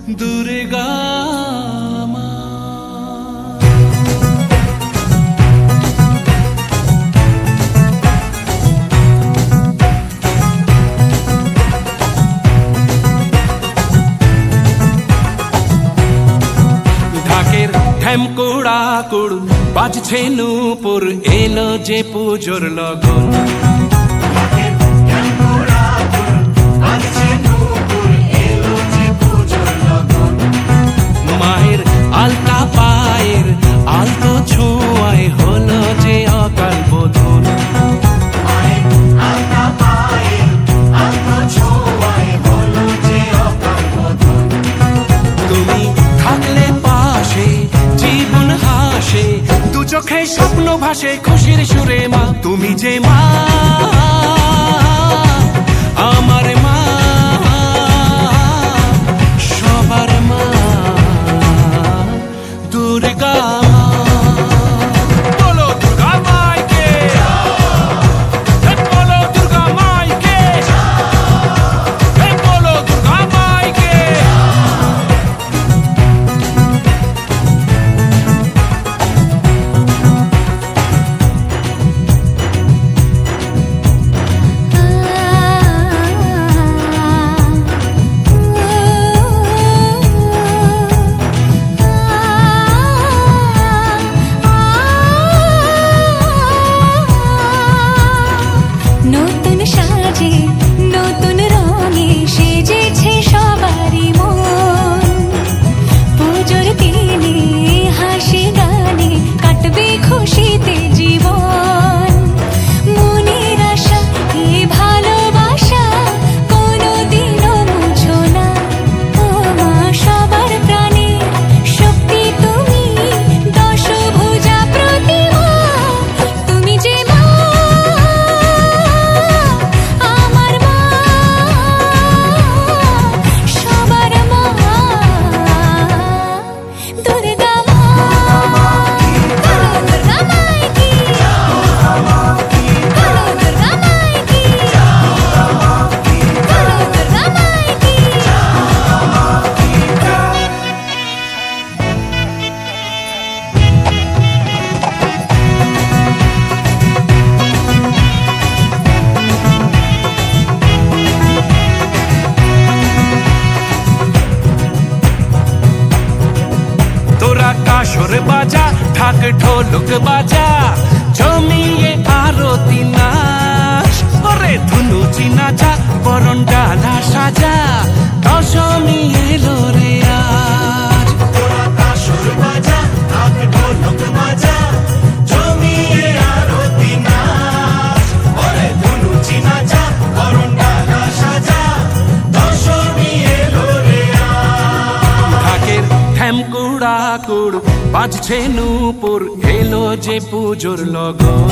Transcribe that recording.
দুর্গা মা। ঢাকের ঢ্যামকুড়া কুড় বাজছে নূপুর, এলো যে পুজোর লগন। মায়ের আলতা পায়ের আলতো ছোঁয়ায় হলো যে অকাল বোধন। তুমি থাকলে পাশে জীবন হাসে, দু চোখে স্বপ্ন ভাসে খুশির সুরে মা। তুমি যে মা, আমার মা, সবার মা, দুর্গা মা। বলো দুর্গা মাইকে, বলো দুর্গা মাইকে, বলো দুর্গা মাইকে। নতুন সাজে নতুন রঙে সেজেছে সবারই মন। পুজোর দিনে হাসি গানে কাটবে খুশিতে জীবন। মনের আশা এ ভালোবাসা কোনোদিনও মুছো না। ও মা সবার প্রাণে শক্তি তুমি, দশভুজা প্রতিমা। তুমি যে মা, আমার মা, সবার মা, দুর্গা মা। বলো দুর্গা মাইকি, বলো দুর্গা মাইকি, বলো দুর্গা মাইকি। তোরা কাসর বাজা, ঢাক ঢোলক বাজা, জমিয়ে আরতি নাচ। ওরে ধুনুচি নাচা, বরণ ডালা সাজা, দশমী এলো রে আজ। তোরা কাসর বাজা, ঢাক ঢোলক বাজা, জমিয়ে আরতি নাচ। ওরে ধুনুচি নাচা, বরণ ডালা সাজা, দশমী এলো রে আজ। ঢাকের ঢ্যামকুড়া কুড় বাজছে নূপুর, এলো যে পুজোর লগন।